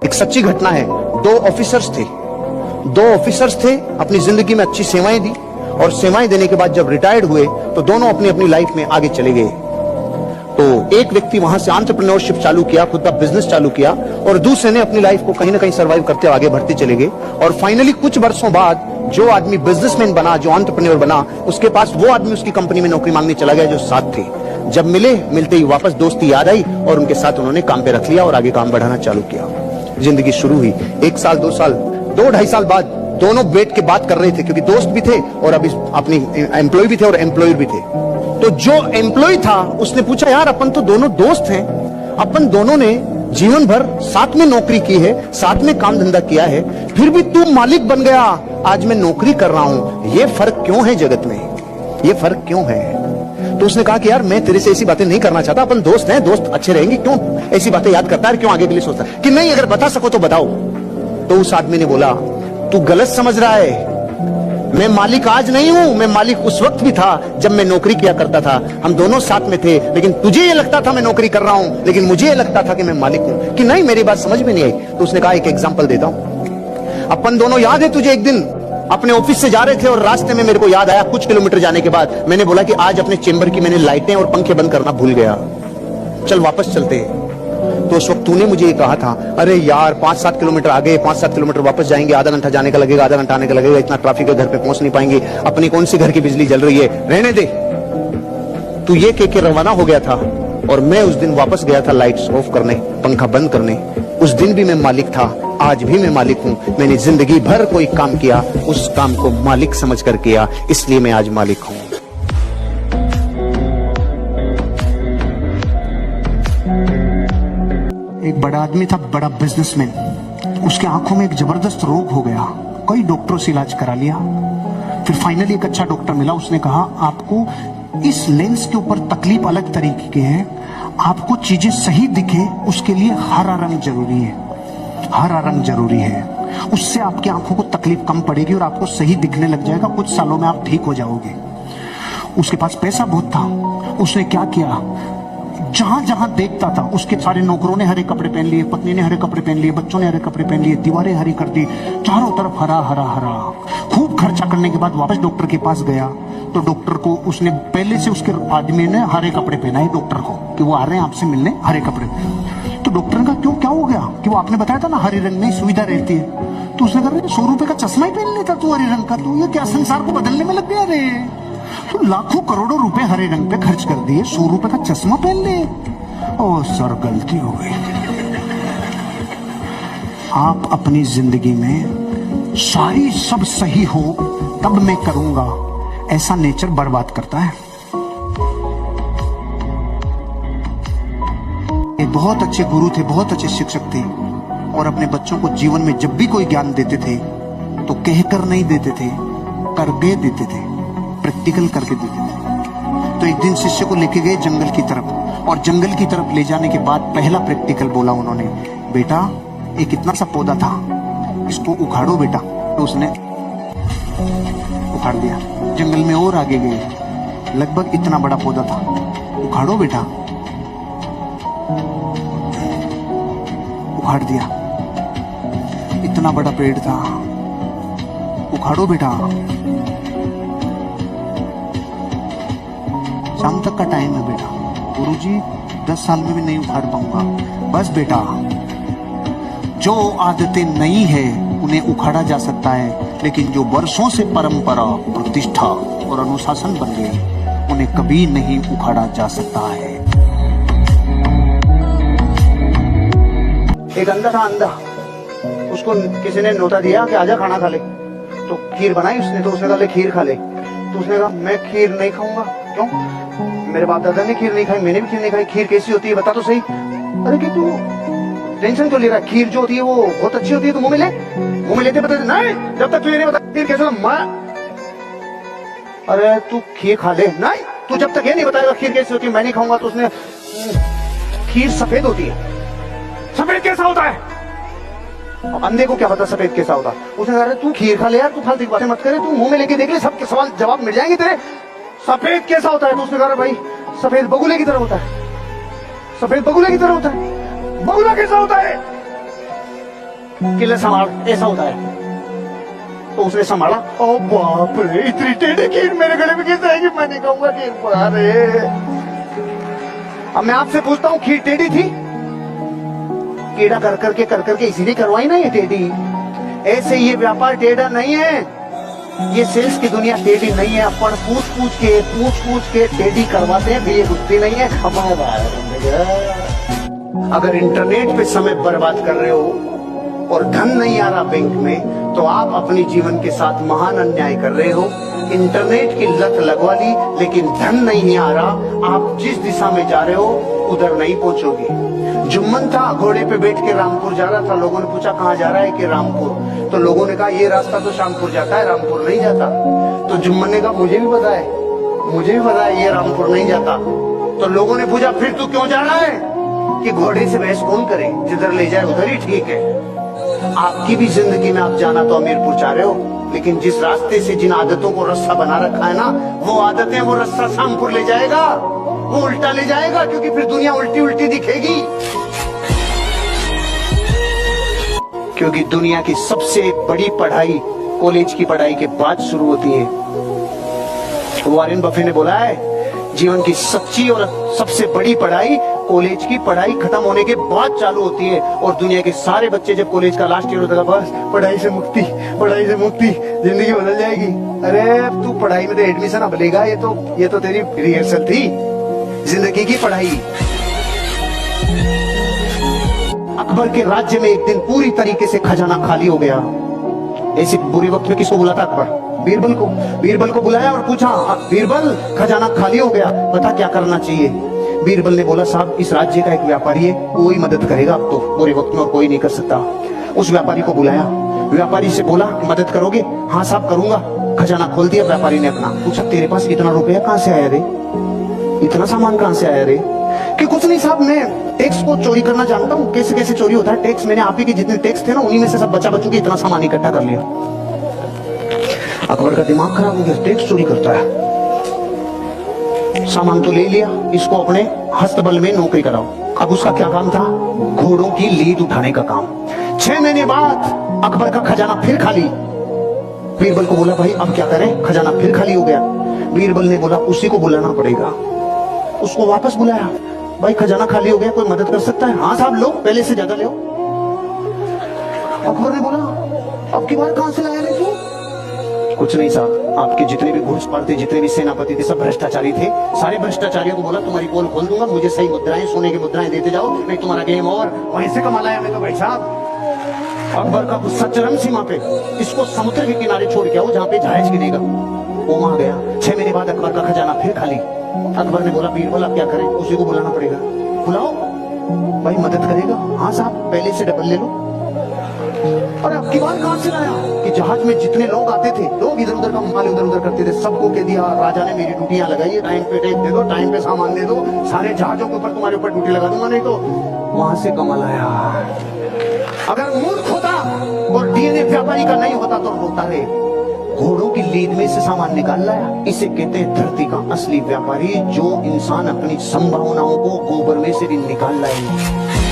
एक सच्ची घटना है। दो ऑफिसर्स थे, अपनी जिंदगी में अच्छी सेवाएं दी और सेवाएं देने के बाद जब रिटायर्ड हुए तो दोनों अपनी अपनी लाइफ में आगे चले गए। तो एक व्यक्ति वहां से एंटरप्रेन्योरशिप चालू किया, खुद का बिजनेस चालू किया, और दूसरे ने अपनी लाइफ को कहीं ना कहीं सर्वाइव करते हुए आगे बढ़ते चले गए। और फाइनली कुछ वर्षों बाद जो आदमी बिजनेसमैन बना, जो एंटरप्रेन्योर बना, उसके पास वो आदमी उसकी कंपनी में नौकरी मांगने चला गया जो साथ थे। जब मिलते ही वापस दोस्ती याद आई और उनके साथ उन्होंने काम पे रख लिया और आगे काम बढ़ाना चालू किया। जिंदगी शुरू हुई। 1 साल 2 साल 2-2.5 साल बाद दोनों बैठ के बात कर रहे थे, क्योंकि दोस्त भी थे और अभी अपनी एम्प्लॉय भी थे और एम्प्लॉयर भी थे। तो जो एम्प्लॉय था उसने पूछा, यार अपन तो दोनों दोस्त हैं, अपन दोनों ने जीवन भर साथ में नौकरी की है, साथ में काम धंधा किया है, फिर भी तू मालिक बन गया, आज मैं नौकरी कर रहा हूं, ये फर्क क्यों है जगत में, ये फर्क क्यों है? तो उसने कहा कि यार मैं तेरे से ऐसी बातें नहीं करना चाहता, अपन दोस्त हैं, दोस्त अच्छे रहेंगे, क्यों ऐसी बातें याद करता है, क्यों आगे के लिए सोचता है कि नहीं, अगर बता सको तो बताओ। तो उस आदमी ने बोला, तू गलत समझ रहा है, मैं मालिक आज नहीं हूं, मैं मालिक उस वक्त भी था जब मैं नौकरी किया करता था, हम दोनों साथ में थे, लेकिन तुझे ये लगता था मैं नौकरी कर रहा हूं, लेकिन मुझे ये लगता था कि मैं मालिक हूं। कि नहीं, मेरी बात समझ में नहीं आई। तो उसने कहा, एक एग्जांपल देता हूं, अपन दोनों, याद है तुझे, एक दिन अपने ऑफिस से जा रहे थे और रास्ते में मेरे को याद आया, कुछ किलोमीटर जाने के बाद मैंने बोला कि आज अपने चेंबर की मैंने लाइटें और पंखे बंद करना भूल गया, चल वापस चलते हैं। तो उस वक्त तूने मुझे ये कहा था, अरे यार 5-7 किलोमीटर आगे, 5-7 किलोमीटर वापस जाएंगे, आधा घंटा जाने का लगेगा, आधा घंटा आने का लगेगा, इतना ट्रैफिक है, घर पे पहुंच नहीं पाएंगे, अपनी कौन सी घर की बिजली जल रही है, रहने दे। तू ये कह के रवाना हो गया था और मैं उस दिन वापस गया था लाइट्स ऑफ करने, पंखा बंद करने। उस दिन भी मैं मालिक था, आज भी मैं मालिक हूं। मैंने जिंदगी भर कोई काम किया, उस काम को मालिक समझ कर किया, इसलिए मैं आज मालिक हूं। एक बड़ा आदमी था, बड़ा बिजनेसमैन, उसके आंखों में एक जबरदस्त रोग हो गया, कई डॉक्टरों से इलाज करा लिया, फिर फाइनली एक अच्छा डॉक्टर मिला, उसने कहा आपको इस लेंस के ऊपर तकलीफ अलग तरीके की है, आपको चीजें सही दिखे उसके लिए हरा रंग जरूरी है, हरा रंग जरूरी है, उससे आपकी आंखों को तकलीफ कम पड़ेगी और आपको सही दिखने लग जाएगा, कुछ सालों में आप ठीक हो जाओगे। उसके पास पैसा बहुत था, उसने क्या किया, जहां जहां देखता था उसके सारे नौकरों ने हरे कपड़े पहन लिए, पत्नी ने हरे कपड़े पहन लिए, बच्चों ने हरे कपड़े पहन लिए, दीवारें हरी कर दी, चारों तरफ हरा हरा हरा। खूब खर्चा करने के बाद वापस डॉक्टर के पास गया तो डॉक्टर को उसने पहले से उसके आदमी ने हरे कपड़े पहनाए डॉक्टर को कि वो आ रहे हैं आपसे मिलने, हरे कपड़े। तो डॉक्टर का क्यों, क्या हो गया, कि वो आपने बताया था ना हरे रंग में सुविधा रहती है। तो उसने कहा 100 रुपए का चश्मा ही पहन लेता तू हरे रंग का, तो ये क्या संसार को बदलने में लग गया रे, तो लाखों करोड़ों रुपए हरे रंग पे खर्च कर दिए, 100 रुपए का चश्मा पहन ले। ओ सर, गलती हो गई। आप अपनी जिंदगी में सारी सब सही हो तब मैं करूंगा, ऐसा नेचर बर्बाद करता है। ये बहुत अच्छे गुरु थे, बहुत अच्छे शिक्षक थे, और अपने बच्चों को जीवन में जब भी कोई ज्ञान देते थे तो कहकर नहीं देते थे, करके देते थे, प्रैक्टिकल करके देते थे। तो एक दिन शिष्य को लेके गए जंगल की तरफ, और जंगल की तरफ ले जाने के बाद पहला प्रैक्टिकल बोला उन्होंने, बेटा एक इतना सा पौधा था, इसको उखाड़ो बेटा। तो उसने उखाड़ दिया। जंगल में और आगे गए, लगभग इतना बड़ा पौधा था, उखाड़ो बेटा, उखाड़ दिया। इतना बड़ा पेड़ था, उखाड़ो बेटा। शाम तक का टाइम है बेटा, गुरुजी 10 साल में भी नहीं उखाड़ पाऊंगा। बस बेटा, जो आदतें नई है उन्हें उखाड़ा जा सकता है, लेकिन जो वर्षों से परंपरा, प्रतिष्ठा और अनुशासन बन गई उन्हें कभी नहीं उखाड़ा जा सकता है। एक अंधा था, अंधा, उसको किसी ने न्योता दिया कि आजा खाना खा ले, तो खीर बनाई उसने, तो उसने कहा ले खीर खा ले। तो उसने कहा मैं खीर नहीं खाऊंगा। क्यों? मेरे बाप दादा ने खीर नहीं खाई, मैंने भी खीर नहीं खाई, खीर कैसी होती है बता तो सही। अरे कि तू टेंशन क्यों ले रहा है, खीर जो होती है वो बहुत अच्छी होती है, तू मुंह में ले। मुंह में लेते बता नहीं, जब तक तुझे नहीं बता खीर कैसे अरे तू खीर खा ले। नहीं, तू जब तक ये नहीं बताएगा खीर कैसी होती है मैं नहीं खाऊंगा। तो उसने, खीर सफेद होती है। सफेद कैसा होता है? अंधे को क्या पता सफेद कैसा होता। उसने कहा तू खीर खा ले यार, तू फालतू बातें मत करे, तू मुंह में लेके देख ले, सबके सवाल जवाब मिल जाएंगे तेरे। सफेद कैसा होता है? तो उसने कहा भाई सफेद बगुले की तरह होता है। सफेद बगुले की तरह होता है। बगुला कैसा होता है? किले संभाल, ऐसा होता है। तो उसने संभाला, ओ बाप रे, इतनी टेढ़ी कीड़ मेरे गले में कैसे आएगी? मैं नहीं कहूंगा कीड़ पड़ा रे। अब मैं आपसे पूछता हूँ, खीर टेढ़ी थी? कीड़ा कर करके इसीलिए करवाई ना ये टेढ़ी। ऐसे ये व्यापार टेढ़ा नहीं है, ये सेल्स की दुनिया टेढ़ी नहीं है। अपन पूछ के टेढ़ी करवाते हैं, ये बुद्धि नहीं है। अगर इंटरनेट पे समय बर्बाद कर रहे हो और धन नहीं आ रहा बैंक में, तो आप अपने जीवन के साथ महान अन्याय कर रहे हो। इंटरनेट की लत लगवा ली, लेकिन धन नहीं आ रहा। आप जिस दिशा में जा रहे हो उधर नहीं पहुंचोगे। जुम्मन था, घोड़े पे बैठ के रामपुर जा रहा था। लोगों ने पूछा कहाँ जा रहा है? कि रामपुर। तो लोगों ने कहा ये रास्ता तो शामपुर जाता है, रामपुर नहीं जाता। तो जुम्मन ने कहा मुझे भी पता है ये रामपुर नहीं जाता। तो लोगों ने पूछा फिर तू क्यों जा रहा है? कि घोड़े से बहस कौन करे, जिधर ले जाए उधर ही ठीक है। आपकी भी जिंदगी में आप जाना तो अमीरपुर चाह रहे हो, लेकिन जिस रास्ते से जिन आदतों को रास्ता बना रखा है ना, वो आदतें वो रास्ता शामपुर ले जाएगा, वो उल्टा ले जाएगा, क्योंकि फिर दुनिया उल्टी उल्टी दिखेगी। क्योंकि दुनिया की सबसे बड़ी पढ़ाई कॉलेज की पढ़ाई के बाद शुरू होती है। वॉरेन बफे ने बोला है, जीवन की सच्ची और सबसे बड़ी पढ़ाई कॉलेज की पढ़ाई खत्म होने के बाद चालू होती है। और दुनिया के सारे बच्चे जब कॉलेज का लास्ट ईयर होता है, बस पढ़ाई से मुक्ति, जिंदगी बदल जाएगी। अरे तू पढ़ाई में तो एडमिशन अब लेगा, ये तो तेरी रिहर्सल थी जिंदगी की पढ़ाई। अकबर के राज्य में एक दिन पूरी तरीके से खजाना खाली हो गया। ऐसे बुरे वक्त में किसको बुलाता अकबर? बीरबल को बुलाया और पूछा, बीरबल खजाना खाली हो गया, बता क्या करना चाहिए? बीरबल ने बोला, साहब इस राज्य का एक व्यापारी है, वो ही मदद करेगा अब तो बुरे वक्त में, और कोई नहीं कर सकता। उस व्यापारी को बुलाया, व्यापारी से बोला मदद करोगे? हाँ साहब करूंगा। खजाना खोल दिया व्यापारी ने अपना। पूछा तेरे पास इतना रुपया कहाँ से आया रे, इतना सामान कहाँ से आया रे? कि कुछ नहीं साहब, मैं टैक्स को चोरी करना जानता हूँ, कैसे कैसे चोरी होता है टैक्स। मैंने आप ही के जितने टैक्स थे ना, उन्हीं में से सब बच्चों के इतना सामान इकट्ठा कर लिया। अकबर का दिमाग खराब हो गया, टैक्स चोरी करता है। सामान तो ले लिया, इसको अपने हस्तबल में नौकरी कराओ। अब उसका क्या काम था? घोड़ों की लीद उठाने का काम। 6 महीने बाद अकबर का खजाना फिर खाली। बीरबल को बोला, भाई अब क्या करें, खजाना फिर खाली हो गया। बीरबल ने बोला, उसी को बुलाना पड़ेगा। उसको वापस बुलाया, भाई खजाना खाली हो गया, कोई मदद कर सकता है? हाँ साहब लो, पहले से ज्यादा लो। अकबर ने बोला, अब की बार कहां से लाया रे तू? कुछ नहीं साहब, आपके जितने भी घुड़सवार थे, जितने भी सेनापति थे, सब भ्रष्टाचारी थे। सारे भ्रष्टाचारियों को बोला तुम्हारी पोल खोल दूंगा, मुझे सही मुद्राएं, सोने की मुद्राएं देते जाओ, नहीं तुम्हारा गेम और वहीं से कमा लाया मैं तो भाई साहब। अकबर का गुस्सा चरम सीमा पे। इसको समुद्र के किनारे छोड़ के आओ, जहाँ पे जहाज गिरेगा। वो वहां गया। 6 महीने बाद अकबर का खजाना फिर खाली। अकबर ने बोला, बीरबल आप क्या करें? उसी को बुलाना पड़ेगा। बुलाओ, भाई मदद करेगा। हाँ साहब, पहले से डबल ले लो। और अब की बार कहां से लाया? कि जहाज में जितने लोग आते थे, लोग इधर उधर का माल इधर उधर करते थे, सबको कह दिया राजा ने मेरी ड्यूटियां लगाई है, टाइम पे टैक्स दे दो, टाइम पे सामान दे दो, सारे जहाजों के ऊपर तुम्हारे ऊपर ड्यूटी लगा दूंगा, नहीं तो वहां से कमाल आया। अगर मूर्ख होता और डीएनए व्यापारी का नहीं होता तो रोता रे। घोड़ों की लीद में से सामान निकाल लाया। इसे कहते हैं धरती का असली व्यापारी, जो इंसान अपनी संभावनाओं को गोबर में से भी निकाल लाए।